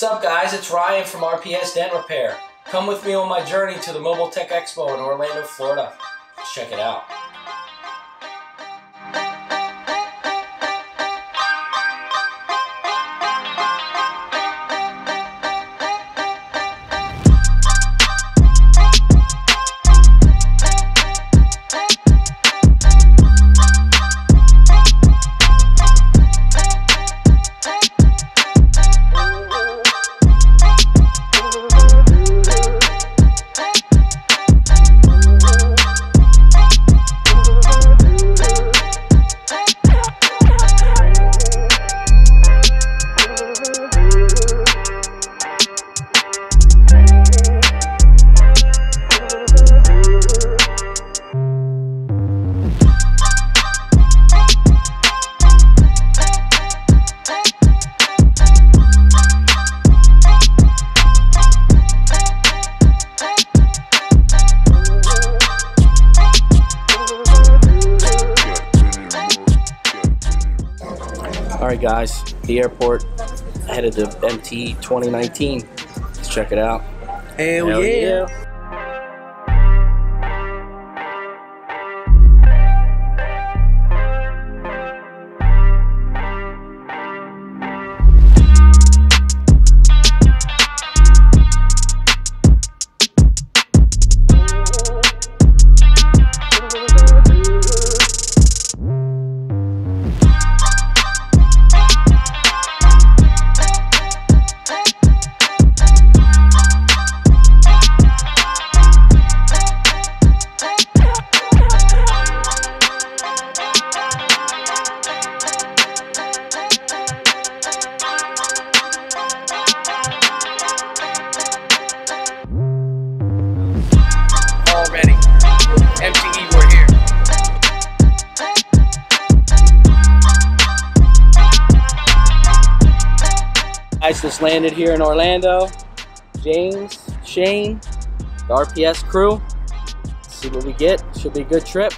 What's up guys, it's Ryan from RPS Dent Repair. Come with me on my journey to the Mobile Tech Expo in Orlando, Florida. Let's check it out. Alright guys, the airport headed to MT 2019. Let's check it out. Hell yeah. Already. MTE, we're here. Guys just landed here in Orlando. James, Shane, the RPS crew. Let's see what we get. Should be a good trip.